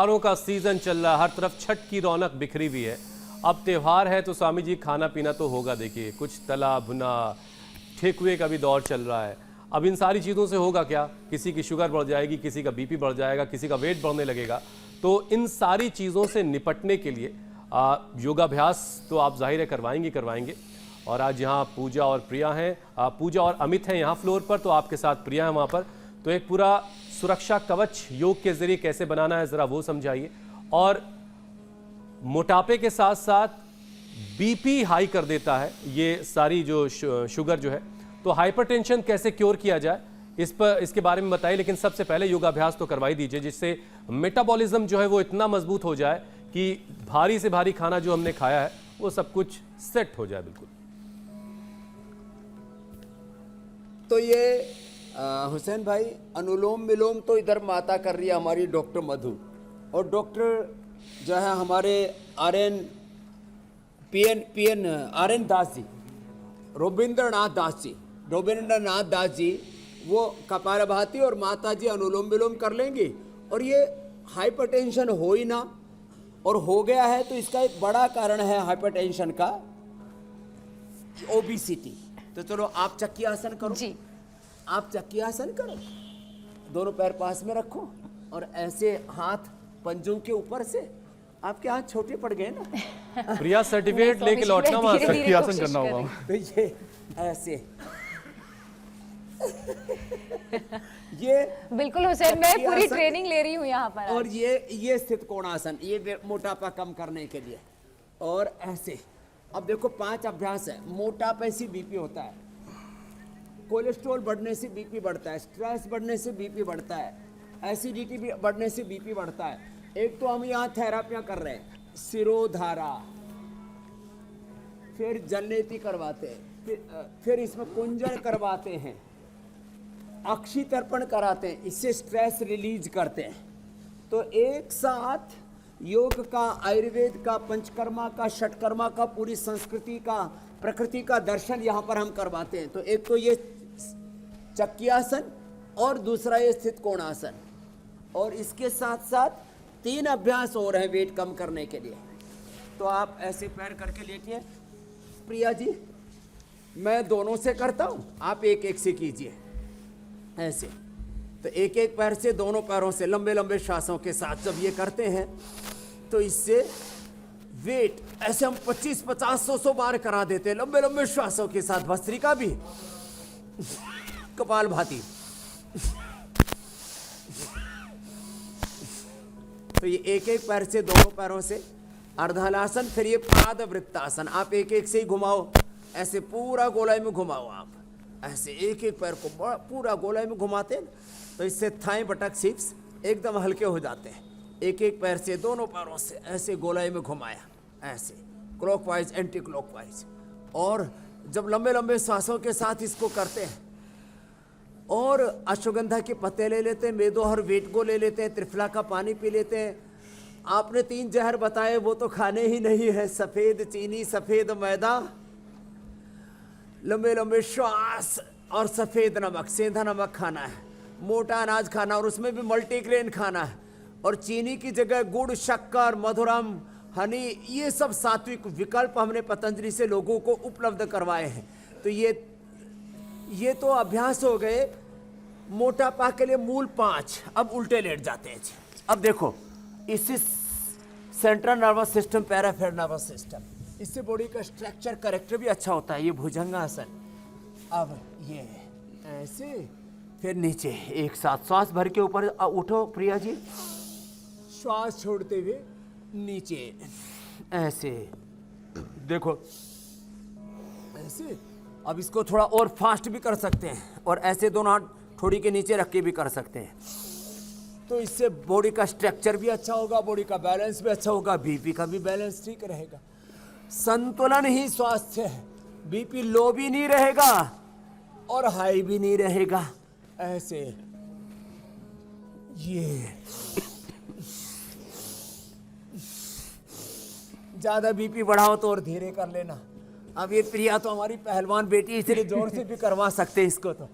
त्योहारों का सीजन चल रहा है, हर तरफ छठ की रौनक बिखरी हुई है। अब त्योहार है तो स्वामी जी खाना पीना तो होगा। देखिए कुछ तला भुना, ठेकुए का भी दौर चल रहा है। अब इन सारी चीज़ों से होगा क्या? किसी की शुगर बढ़ जाएगी, किसी का बीपी बढ़ जाएगा, किसी का वेट बढ़ने लगेगा। तो इन सारी चीज़ों से निपटने के लिए योगाभ्यास तो आप जाहिर है करवाएंगे। और आज यहाँ पूजा और प्रिया हैं, पूजा और अमित हैं यहाँ फ्लोर पर, तो आपके साथ प्रिया है वहाँ पर। तो एक पूरा सुरक्षा कवच योग के जरिए कैसे बनाना है ज़रा वो समझाइए। और मोटापे के साथ साथ बीपी हाई कर देता है ये सारी जो शुगर जो है, तो हाइपरटेंशन कैसे क्योर किया जाए इसके बारे में बताइए। लेकिन सबसे पहले योगाभ्यास तो करवाई दीजिए, जिससे मेटाबॉलिज्म जो है वो इतना मजबूत हो जाए कि भारी से भारी खाना जो हमने खाया है वो सब कुछ सेट हो जाए बिल्कुल। तो ये हुसैन भाई अनुलोम विलोम तो इधर माता कर रही है हमारी डॉक्टर मधु, और डॉक्टर जो है हमारे आर्यन दास जी, रविंद्रनाथ दास जी वो कपालभाति और माता जी अनुलोम विलोम कर लेंगे। और ये हाइपरटेंशन हो ही ना, और हो गया है तो इसका एक बड़ा कारण है हाइपरटेंशन का ओबेसिटी। तो चलो आप चक्की आसन करो जी। आप चक्की आसन करो, दोनों पैर पास में रखो और ऐसे हाथ पंजों के ऊपर से। आपके हाथ छोटे पड़ गए ना। प्रिया सर्टिफिकेट लेके लौटना वहां से। चक्की आसन करना होगा। तो ये ऐसे ये बिल्कुल हुसैन, मैं पूरी ट्रेनिंग ले रही हूँ यहाँ पर। और ये स्थित कोणासन, ये मोटापा कम करने के लिए। और ऐसे अब देखो 5 अभ्यास है। मोटापे से बीपी होता है, कोलेस्ट्रॉल बढ़ने से बीपी बढ़ता है, स्ट्रेस बढ़ने से बीपी बढ़ता है, एसिडिटी भी बढ़ने से बीपी बढ़ता है। एक तो हम यहाँ थेरापियाँ कर रहे हैं, सिरोधारा, फिर जलनेती करवाते हैं, फिर इसमें कुंजन करवाते हैं, अक्षी तर्पण कराते हैं, इससे स्ट्रेस रिलीज करते हैं। तो एक साथ योग का, आयुर्वेद का, पंचकर्मा का, षटकर्मा का, पूरी संस्कृति का, प्रकृति का दर्शन यहाँ पर हम करवाते हैं। तो एक तो ये चक्की आसन और दूसरा ये स्थित कोणासन, और इसके साथ साथ 3 अभ्यास और हैं वेट कम करने के लिए। तो आप ऐसे पैर करके लेटिए। प्रिया जी मैं दोनों से करता हूँ, आप एक एक से कीजिए ऐसे। तो एक एक पैर से, दोनों पैरों से लंबे लंबे श्वासों के साथ जब ये करते हैं तो इससे वेट ऐसे हम 25-50-100 बार करा देते हैं लंबे लंबे श्वासों के साथ। भस्त्रिका भी, कपालभाति। तो ये एक एक पैर से, दोनों पैरों से अर्धहलासन, फिर ये पादवृत्तासन। आप एक एक से ही घुमाओ, ऐसे पूरा गोलाई में घुमाओ। आप ऐसे एक एक पैर को पूरा गोलाई में घुमाते हैं तो इससे थाई बटक सिप्स एकदम हल्के हो जाते हैं। एक एक पैर से, दोनों पैरों से ऐसे गोलाई में घुमाया, ऐसे क्लॉकवाइज एंटी क्लॉकवाइज। और जब लंबे लंबे सांसों के साथ इसको करते हैं, और अश्वगंधा के पत्ते ले लेते हैं, मेदोहर वेटगो ले लेते हैं, त्रिफला का पानी पी लेते हैं। आपने 3 जहर बताए वो तो खाने ही नहीं है, सफ़ेद चीनी, सफ़ेद मैदा, लंबे लंबे श्वास, और सफ़ेद नमक, सेंधा नमक खाना है, मोटा अनाज खाना, और उसमें भी मल्टीग्रेन खाना है। और चीनी की जगह गुड़, शक्कर, मधुरम, हनी, ये सब सात्विक विकल्प हमने पतंजलि से लोगों को उपलब्ध करवाए हैं। तो ये तो अभ्यास हो गए मोटापा के लिए मूल 5। अब उल्टे लेट जाते हैं। अब देखो, इससे central nervous system, peripheral nervous system, इससे बॉडी का स्ट्रक्चर करेक्टर भी अच्छा होता है। ये भुजंगासन। अब ये ऐसे, फिर नीचे एक साथ श्वास भर के ऊपर उठो प्रिया जी, श्वास छोड़ते हुए नीचे ऐसे, देखो ऐसे। अब इसको थोड़ा और फास्ट भी कर सकते हैं, और ऐसे दोनों हाथ थोड़ी के नीचे रख के भी कर सकते हैं। तो इससे बॉडी का स्ट्रक्चर भी अच्छा होगा, बॉडी का बैलेंस भी अच्छा होगा, बीपी का भी बैलेंस ठीक रहेगा। संतुलन ही स्वास्थ्य है। बीपी लो भी नहीं रहेगा और हाई भी नहीं रहेगा। ऐसे ये ज्यादा बीपी बढ़ाओ तो और धीरे कर लेना। अब ये प्रिया तो हमारी पहलवान बेटी, इसलिए जोर से भी करवा सकते हैं इसको। तो